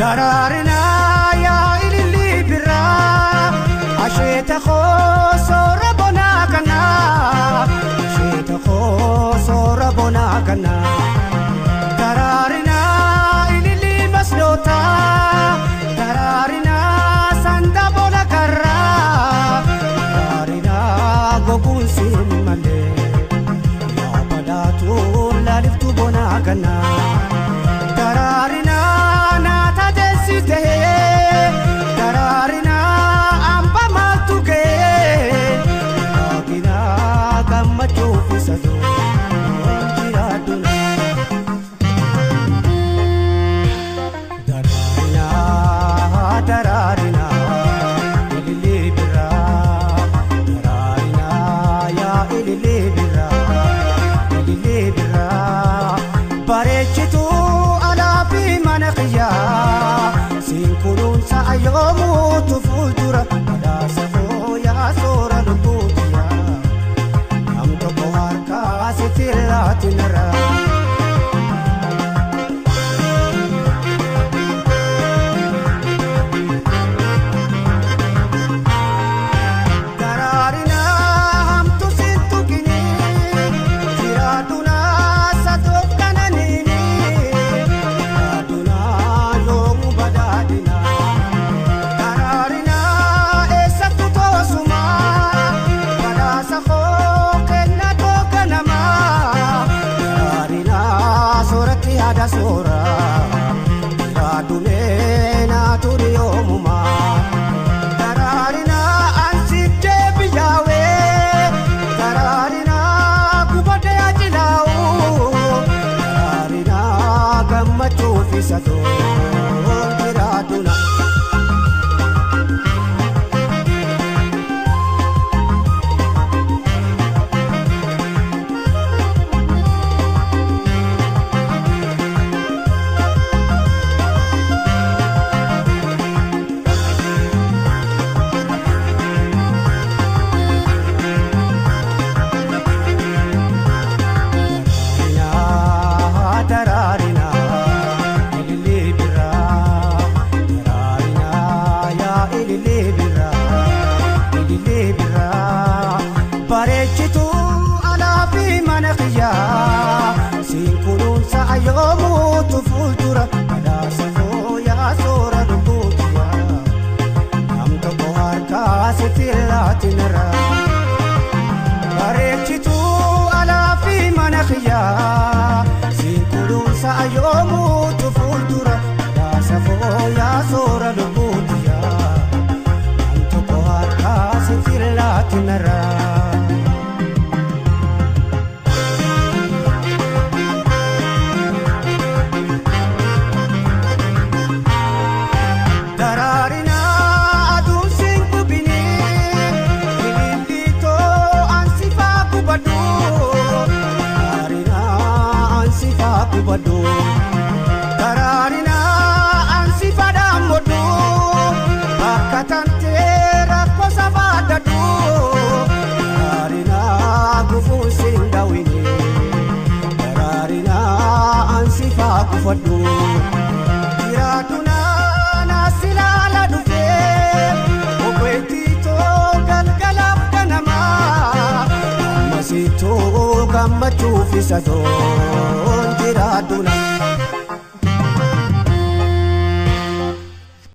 Dararina ya ilili birra asheta khosora bonakana asheta khosora bonakana Dararina ilili maslota Dararina sanda bonakarra Dararina gokun simale ya badatu laliftu bonakana Dararina Dararina amba matuke Dararina gammachu fisado jiraduna Dararina Dararina ilili birra Dararina ya ilili birra barechitu alafi manqiya Sinkurun sa ayomu tufultura Pada safo ya sora lubutia Am toko harka sitira tinara Dararina ham tu sintu kini Jiraduna satok kananini Jiraduna yomu badadina Dararina esatu tosuma Pada safo kena toka nama Dararina sorati ada sora Jiradunena turiyomuma Dararina ansite bijawe Dararina kubade ajilau Dararina gammachu fisado jiraduna Dararina ilili birra Dararina ya ilili birra barechitu alafi manqiya Sinkurun sa ayomu tufultura Pada safo ya sora lubutia Am toko harka sitira tinara barechitu alafi manqiya Sinkurun sa ayomu tufultura Pada safo ya sora lubutia Am toko harka sitira tinara Dararina adun sinku bini ililito ansifa kubadu Dararina ansifa kubadu Dararina ansifa damodu Bakatante rakosa badadu Dararina gufu sindawini Dararina ansifa kufadu Jiraduna silala dufe Okwetito galgalaf kanama Masito gammachu fisado jiraduna